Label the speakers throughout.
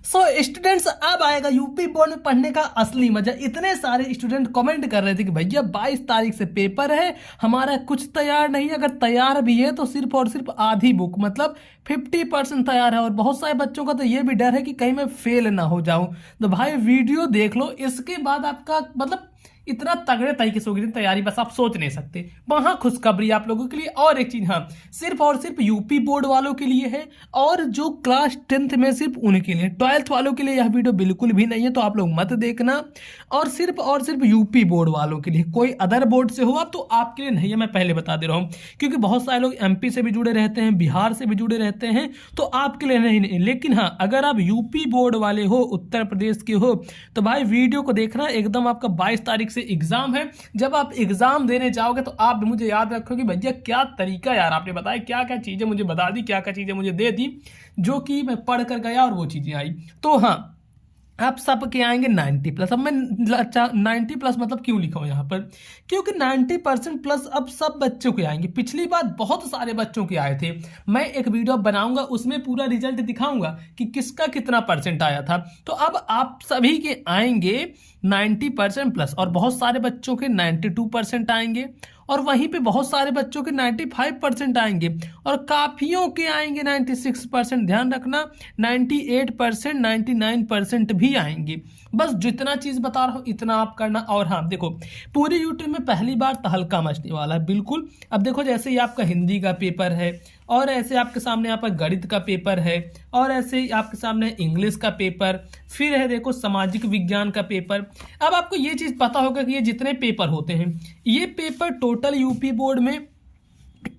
Speaker 1: So students, अब आएगा UP board में पढ़ने का असली मजा। इतने सारे स्टूडेंट कमेंट कर रहे थे कि भैया 22 तारीख से पेपर है, हमारा कुछ तैयार नहीं है। अगर तैयार भी है तो सिर्फ और सिर्फ आधी बुक, मतलब 50% तैयार है। और बहुत सारे बच्चों का तो ये भी डर है कि कहीं मैं फेल ना हो जाऊं। तो भाई वीडियो देख लो, इसके बाद आपका मतलब इतना तगड़े तरीके से होगी तैयारी, बस आप सोच नहीं सकते। वहां खुशखबरी आप लोगों के लिए। और एक चीज, हाँ, सिर्फ और सिर्फ यूपी बोर्ड वालों के लिए है, और जो क्लास 10th में सिर्फ उनके लिए। 12th वालों के लिए यह वीडियो बिल्कुल भी नहीं है, तो आप लोग मत देखना। और सिर्फ यूपी बोर्ड वालों के लिए, कोई अदर बोर्ड से हो आप तो आपके लिए नहीं है, मैं पहले बता दे रहा हूँ। क्योंकि बहुत सारे लोग एमपी से भी जुड़े रहते हैं, बिहार से भी जुड़े रहते हैं, तो आपके लिए नहीं। लेकिन हाँ, अगर आप यूपी बोर्ड वाले हो, उत्तर प्रदेश के हो, तो भाई वीडियो को देखना एकदम। आपका 22 तारीख से एग्जाम है। जब आप एग्जाम देने जाओगे तो आप मुझे याद रखो कि भैया क्या तरीका यार आपने बताया, क्या क्या चीजें मुझे बता दी, क्या क्या चीजें मुझे दे दी, जो कि मैं पढ़ कर गया और वो चीजें आई। तो हाँ, आप सबके आएंगे 90+। अब मैं 90+ मतलब क्यों लिखा हूं यहाँ पर, क्योंकि 90% प्लस अब सब बच्चों के आएंगे। पिछली बार बहुत सारे बच्चों के आए थे। मैं एक वीडियो बनाऊंगा, उसमें पूरा रिजल्ट दिखाऊंगा कि किसका कितना परसेंट आया था। तो अब आप सभी के आएंगे 90% प्लस, और बहुत सारे बच्चों के 92% आएंगे, और वहीं पे बहुत सारे बच्चों के 95% आएंगे, और काफियों के आएंगे 96%। ध्यान रखना, 98%, 99% भी आएंगे। बस जितना चीज बता रहा हूं इतना आप करना। और हाँ देखो, पूरे यूट्यूब में पहली बार तहलका मचने वाला है, बिल्कुल। अब देखो, जैसे ही आपका हिंदी का पेपर है, और ऐसे आपके सामने यहाँ पर गणित का पेपर है, और ऐसे ही आपके सामने इंग्लिश का पेपर, फिर है देखो सामाजिक विज्ञान का पेपर। अब आपको ये चीज पता होगा कि ये जितने पेपर होते हैं, ये पेपर टोटल यूपी बोर्ड में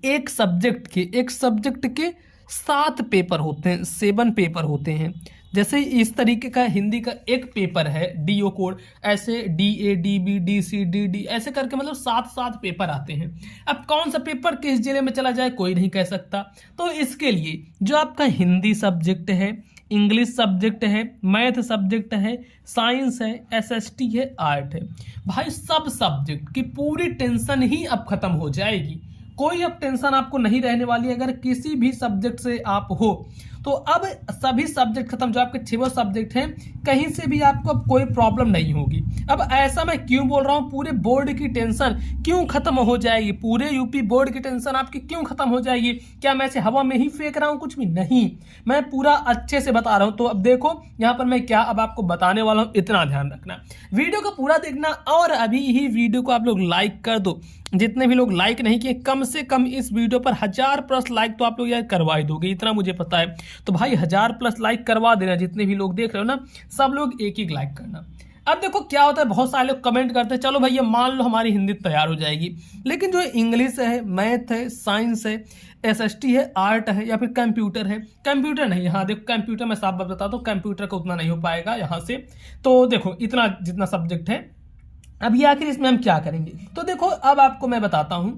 Speaker 1: एक सब्जेक्ट के 7 पेपर होते हैं, 7 पेपर होते हैं। जैसे इस तरीके का हिंदी का एक पेपर है, डीओ कोड, ऐसे DA DB DC DD ऐसे करके, मतलब 7 पेपर आते हैं। अब कौन सा पेपर किस जिले में चला जाए कोई नहीं कह सकता। तो इसके लिए जो आपका हिंदी सब्जेक्ट है, इंग्लिश सब्जेक्ट है, मैथ सब्जेक्ट है, साइंस है, SST है, आर्ट है, भाई सब सब्जेक्ट की पूरी टेंशन ही अब खत्म हो जाएगी। कोई अब टेंशन आपको नहीं रहने वाली। अगर किसी भी सब्जेक्ट से आप हो तो अब सभी सब्जेक्ट खत्म। जो आपके 6 सब्जेक्ट हैं, कहीं से भी आपको अब कोई प्रॉब्लम नहीं होगी। अब ऐसा मैं क्यों बोल रहा हूं, पूरे बोर्ड की टेंशन क्यों खत्म हो जाएगी, पूरे यूपी बोर्ड की टेंशन आपकी क्यों खत्म हो जाएगी। क्या मैं ऐसे हवा में ही फेंक रहा हूं, कुछ भी नहीं, मैं पूरा अच्छे से बता रहा हूं। तो अब देखो यहां पर मैं क्या अब आपको बताने वाला हूं, इतना ध्यान रखना, वीडियो को पूरा देखना। और अभी ही वीडियो को आप लोग लाइक कर दो। जितने भी लोग लाइक नहीं किए, कम से कम इस वीडियो पर 1000+ लाइक तो आप लोग यार करवा ही दोगे, इतना मुझे पता है। तो भाई 1000+ लाइक करवा देना। जितने भी लोग देख रहे हो ना, सब लोग एक एक लाइक करना। अब देखो क्या होता है, बहुत सारे लोग कमेंट करते हैं, चलो भैया मान लो हमारी हिंदी तैयार हो जाएगी, लेकिन जो इंग्लिश है, मैथ है, साइंस है, SST है, आर्ट है, या फिर कंप्यूटर है। कंप्यूटर नहीं, हाँ देखो कंप्यूटर मैं साफ बात बताता हूँ, कंप्यूटर का उतना नहीं हो पाएगा यहाँ से। तो देखो इतना जितना सब्जेक्ट है, अब ये आखिर इसमें हम क्या करेंगे। तो देखो अब आपको मैं बताता हूं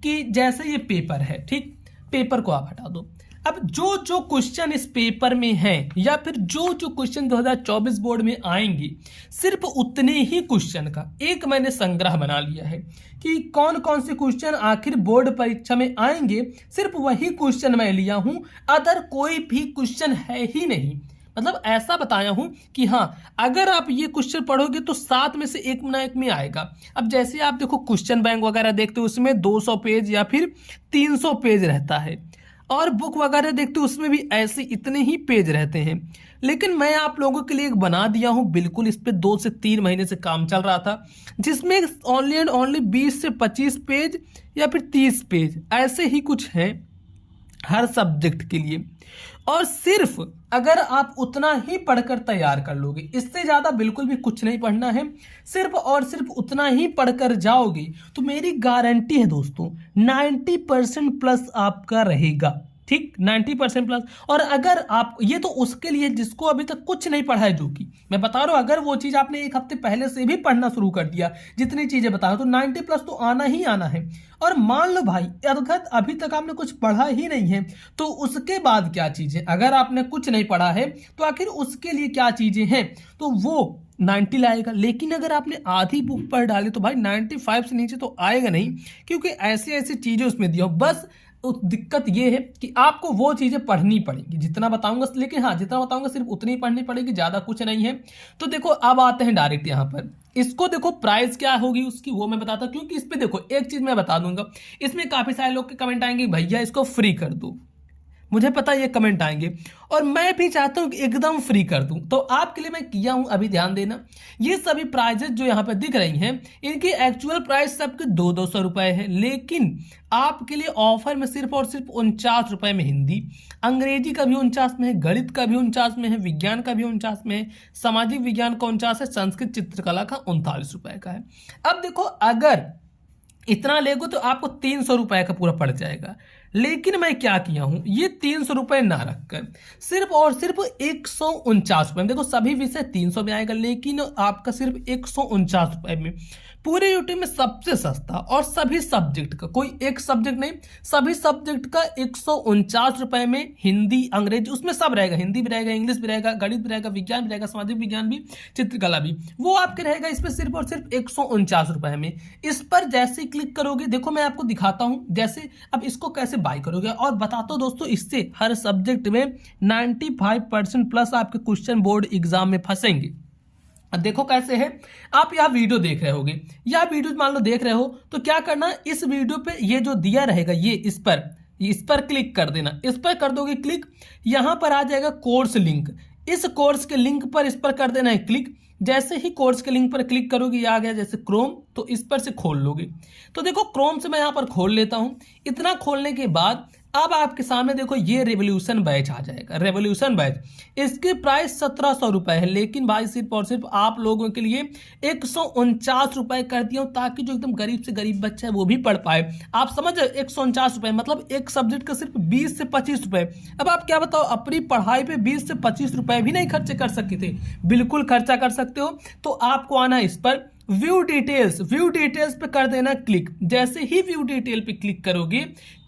Speaker 1: कि जैसे ये पेपर है, ठीक, पेपर को आप हटा दो। अब जो जो क्वेश्चन इस पेपर में हैं, या फिर जो जो क्वेश्चन 2024 बोर्ड में आएंगे, सिर्फ उतने ही क्वेश्चन का एक मैंने संग्रह बना लिया है कि कौन कौन से क्वेश्चन आखिर बोर्ड परीक्षा में आएंगे। सिर्फ वही क्वेश्चन मैं लिया हूं, अदर कोई भी क्वेश्चन है ही नहीं। मतलब ऐसा बताया हूं कि हाँ, अगर आप ये क्वेश्चन पढ़ोगे तो 7 में से एक ना एक में आएगा। अब जैसे आप देखो क्वेश्चन बैंक वगैरह देखते हो, उसमें 200 पेज या फिर 300 पेज रहता है, और बुक वगैरह देखते हो उसमें भी ऐसे इतने ही पेज रहते हैं। लेकिन मैं आप लोगों के लिए एक बना दिया हूं, बिल्कुल इस पे 2 से 3 महीने से काम चल रहा था, जिसमें ओनली एंड ओनली 20 से 25 पेज या फिर 30 पेज ऐसे ही कुछ हैं हर सब्जेक्ट के लिए। और सिर्फ अगर आप उतना ही पढ़कर तैयार कर लोगे, इससे ज्यादा बिल्कुल भी कुछ नहीं पढ़ना है, सिर्फ और सिर्फ उतना ही पढ़कर जाओगे, तो मेरी गारंटी है दोस्तों 90% प्लस आपका रहेगा। ठीक, 90% प्लस। और अगर आप, ये तो उसके लिए जिसको अभी तक कुछ नहीं पढ़ा है, जो कि मैं बता रहा हूं, अगर वो चीज आपने एक हफ्ते पहले से भी पढ़ना शुरू कर दिया, जितनी चीजें बता रहा हूं, तो 90+ तो आना ही आना है। और मान लो भाई अगर अभी तक आपने कुछ पढ़ा ही नहीं है, तो उसके बाद क्या चीजें, अगर आपने कुछ नहीं पढ़ा है तो आखिर उसके लिए क्या चीजें हैं, तो वो 90 लाएगा। लेकिन अगर आपने आधी बुक पढ़ डाली तो भाई 95 से नीचे तो आएगा नहीं, क्योंकि ऐसे ऐसी चीजें उसमें दिया हो। बस दिक्कत ये है कि आपको वो चीज़ें पढ़नी पड़ेंगी जितना बताऊंगा, लेकिन हाँ जितना बताऊंगा सिर्फ उतनी ही पढ़नी पड़ेगी, ज़्यादा कुछ नहीं है। तो देखो अब आते हैं डायरेक्ट यहाँ पर, इसको देखो प्राइस क्या होगी उसकी वो मैं बताता हूँ, क्योंकि इस पर देखो एक चीज़ मैं बता दूंगा, इसमें काफ़ी सारे लोग के कमेंट आएंगे भैया इसको फ्री कर दो, मुझे पता है ये कमेंट आएंगे, और मैं भी चाहता हूँ कि एकदम फ्री कर दूं। तो आपके लिए मैं किया हूँ, अभी ध्यान देना, ये सभी प्राइजेस जो यहाँ पे दिख रही हैं इनकी एक्चुअल प्राइस सबके 200 रुपये है, लेकिन आपके लिए ऑफर में सिर्फ और सिर्फ 49 रुपये में हिंदी, अंग्रेजी का भी 49 में है, गणित का भी 49 में है, विज्ञान का भी 49 में है, सामाजिक विज्ञान का 49 है, संस्कृत चित्रकला का 39 रुपये का है। अब देखो अगर इतना लेगो तो आपको 300 रुपये का पूरा पड़ जाएगा, लेकिन मैं क्या किया हूं, ये 300 रुपये ना रखकर सिर्फ और सिर्फ 149 रुपये, देखो सभी विषय 300 में आएगा, लेकिन आपका सिर्फ 149 रुपये में पूरे यूट्यूब में सबसे सस्ता, और सभी सब्जेक्ट का, कोई एक सब्जेक्ट नहीं, सभी सब्जेक्ट का 149 रुपये में हिंदी अंग्रेजी उसमें सब रहेगा, हिंदी भी रहेगा, इंग्लिश भी रहेगा, गणित भी रहेगा, विज्ञान भी रहेगा, सामाजिक विज्ञान भी, चित्रकला भी, वो आपके रहेगा इसमें सिर्फ और सिर्फ 149 रुपये में। इस पर जैसे ही क्लिक करोगे, देखो मैं आपको दिखाता हूँ जैसे अब इसको कैसे बाय करोगे, और बताता हूँ दोस्तों इससे हर सब्जेक्ट में 95% प्लस आपके क्वेश्चन बोर्ड एग्जाम में फंसेंगे। अब देखो कैसे है, आप यह वीडियो देख रहे होगे, यह वीडियो मान लो देख रहे हो, तो क्या करना, इस वीडियो पे ये जो दिया रहेगा ये इस पर क्लिक कर देना, इस पर कर दोगे क्लिक, यहां पर आ जाएगा कोर्स लिंक, इस कोर्स के लिंक पर इस पर कर देना है क्लिक। जैसे ही कोर्स के लिंक पर क्लिक करोगे, ये आ गया जैसे क्रोम, तो इस पर से खोल लोगे। तो देखो क्रोम से मैं यहाँ पर खोल लेता हूँ, इतना खोलने के बाद अब आपके सामने देखो ये रेवोल्यूशन बैच आ जाएगा, रेवोल्यूशन बैच, इसकी प्राइस 1700 रुपये है, लेकिन भाई सिर्फ और सिर्फ आप लोगों के लिए 149 रुपये कर दिया हूँ, ताकि जो एकदम गरीब से गरीब बच्चा है वो भी पढ़ पाए। आप समझ रहे, 149 रुपये मतलब एक सब्जेक्ट का सिर्फ 20 से 25 रुपये। अब आप क्या बताओ, अपनी पढ़ाई पे 20 से 25 रुपये भी नहीं खर्चे कर सकते थे, बिल्कुल खर्चा कर सकते हो। तो आपको आना इस पर व्यू डिटेल्स पे कर देना क्लिक। जैसे ही व्यू डिटेल पे क्लिक करोगे,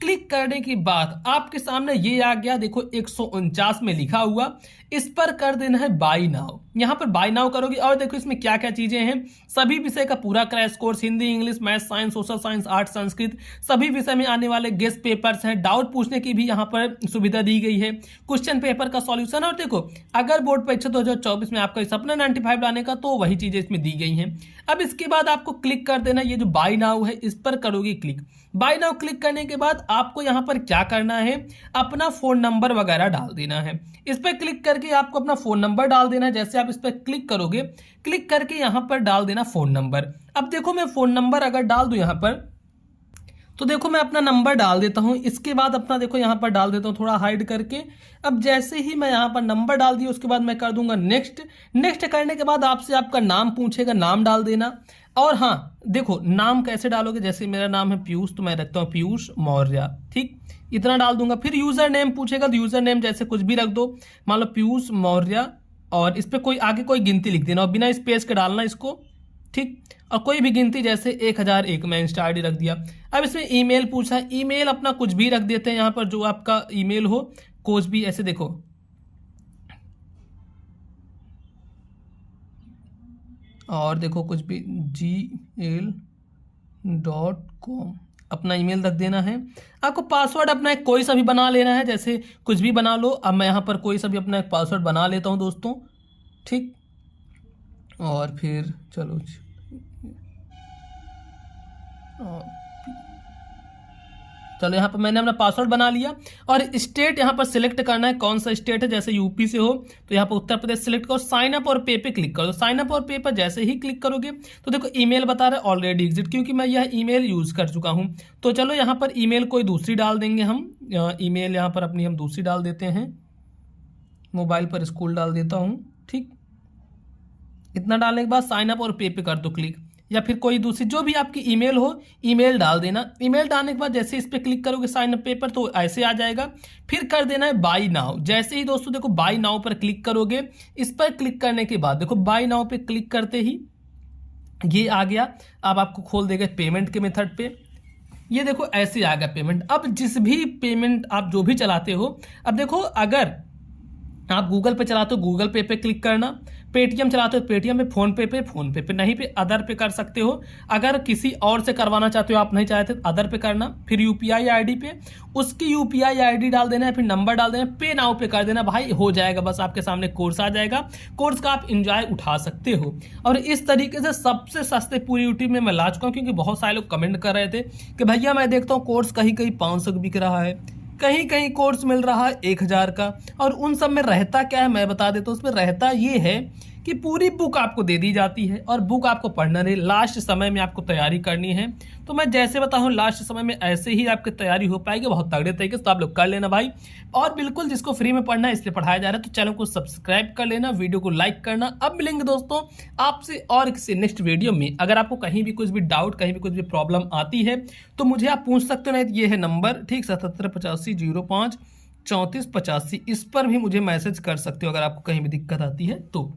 Speaker 1: क्लिक करने के बाद आपके सामने ये आ गया, देखो 149 में लिखा हुआ, इस पर कर देना है बाय नाउ। यहाँ पर बाय नाउ करोगे और देखो इसमें क्या क्या चीजें हैं, सभी विषय का पूरा crash course, Hindi, English, math, science, social science, art, Sanskrit, सभी विषय में आने वाले गेस्ट पेपर्स हैं, डाउट पूछने की भी यहाँ पर सुविधा दी गई है, क्वेश्चन पेपर का सॉल्यूशन। और देखो अगर बोर्ड परीक्षा 2024 में आपका सपना 95 लाने का, तो वही चीजें इसमें दी गई हैं। अब इसके बाद आपको क्लिक कर देना, ये जो बाय नाउ है इस पर करोगे क्लिक। बाय नाउ क्लिक करने के बाद आपको यहाँ पर क्या करना है, अपना फोन नंबर वगैरह डाल देना है। इस पर क्लिक करके आपको अपना फोन नंबर डाल देना है। जैसे आप इस पर क्लिक करोगे, क्लिक करके यहाँ पर डाल देना फोन नंबर। अब देखो मैं फोन नंबर अगर डाल दूं यहाँ पर, तो देखो मैं अपना नंबर डाल देता हूं। इसके बाद अपना देखो यहाँ पर डाल देता हूं थोड़ा हाइड करके। अब जैसे ही मैं यहाँ पर नंबर डाल दिया, उसके बाद मैं कर दूंगा नेक्स्ट। नेक्स्ट करने के बाद आपसे आपका नाम पूछेगा, नाम डाल देना। और हाँ देखो नाम कैसे डालोगे, जैसे मेरा नाम है पीयूष, तो मैं रखता हूँ पीयूष मौर्य, ठीक, इतना डाल दूंगा। फिर यूजर नेम पूछेगा, तो यूजर नेम जैसे कुछ भी रख दो, मान लो पीयूष मौर्य, और इस पर कोई आगे कोई गिनती लिख देना और बिना स्पेस के डालना इसको, ठीक। और कोई भी गिनती जैसे 1001 मैं इंस्टा आईडी रख दिया। अब इसमें ईमेल पूछा, ईमेल अपना कुछ भी रख देते हैं यहाँ पर, जो आपका ईमेल हो, कुछ भी ऐसे देखो, और देखो कुछ भी gmail.com अपना ईमेल रख देना है। आपको पासवर्ड अपना एक कोई सा भी बना लेना है, जैसे कुछ भी बना लो। अब मैं यहाँ पर कोई सा भी अपना एक पासवर्ड बना लेता हूँ दोस्तों, ठीक। और फिर चलो चलो यहाँ पर मैंने अपना पासवर्ड बना लिया। और स्टेट यहाँ पर सिलेक्ट करना है, कौन सा स्टेट है, जैसे यूपी से हो तो यहाँ पर उत्तर प्रदेश सिलेक्ट करो। साइन अप और पे पे क्लिक करो। साइन अप और पे पर जैसे ही क्लिक करोगे तो देखो ईमेल बता रहा है ऑलरेडी एग्जिट, क्योंकि मैं यह ईमेल यूज कर चुका हूँ। तो चलो यहाँ पर ईमेल कोई दूसरी डाल देंगे हम, ईमेल यहाँ पर अपनी हम दूसरी डाल देते हैं, मोबाइल पर स्कूल डाल देता हूँ, ठीक। इतना डालने के बाद साइन अप और पे पे कर दो क्लिक, या फिर कोई दूसरी जो भी आपकी ईमेल हो ईमेल डाल देना। ईमेल डालने के बाद जैसे इस पर क्लिक करोगे साइन अप पेपर, तो ऐसे आ जाएगा। फिर कर देना है बाय नाउ। जैसे ही दोस्तों देखो बाय नाउ पर क्लिक करोगे, इस पर क्लिक करने के बाद देखो बाय नाउ पे क्लिक करते ही ये आ गया। अब आपको खोल देगा पेमेंट के मेथड पे, ये देखो ऐसे आ गया पेमेंट। अब जिस भी पेमेंट आप जो भी चलाते हो, अब देखो अगर आप गूगल पे चलाते हो गूगल पे क्लिक करना, पेटीएम चलाते हो पेटीएम पे, फोन पे नहीं पे अदर पे कर सकते हो। अगर किसी और से करवाना चाहते हो, आप नहीं चाहते अदर पे करना, फिर यूपीआई आईडी पे उसकी यूपीआई आईडी डाल देना है, फिर नंबर डाल देना, पे नाउ पे कर देना, भाई हो जाएगा। बस आपके सामने कोर्स आ जाएगा, कोर्स का आप इंजॉय उठा सकते हो। और इस तरीके से सबसे सस्ते पूरी यूट्यूब में मैं ला चुका हूँ, क्योंकि बहुत सारे लोग कमेंट कर रहे थे कि भैया मैं देखता हूँ कोर्स कहीं कहीं 500 का बिक रहा है, कहीं कहीं कोर्स मिल रहा है 1000 का। और उन सब में रहता क्या है मैं बता देता हूँ। उसमें रहता ये है कि पूरी बुक आपको दे दी जाती है और बुक आपको पढ़ना नहीं, लास्ट समय में आपको तैयारी करनी है। तो मैं जैसे बताऊँ लास्ट समय में ऐसे ही आपकी तैयारी हो पाएगी बहुत तगड़े तरीके से, तो आप लोग कर लेना भाई। और बिल्कुल जिसको फ्री में पढ़ना है इसलिए पढ़ाया जा रहा है, तो चैनल को सब्सक्राइब कर लेना, वीडियो को लाइक करना। अब मिलेंगे दोस्तों आपसे और किसी नेक्स्ट वीडियो में। अगर आपको कहीं भी कुछ भी डाउट, कहीं भी कुछ भी प्रॉब्लम आती है तो मुझे आप पूछ सकते हो, नहीं ये है नंबर ठीक 778505 3485, इस पर भी मुझे मैसेज कर सकते हो अगर आपको कहीं भी दिक्कत आती है तो।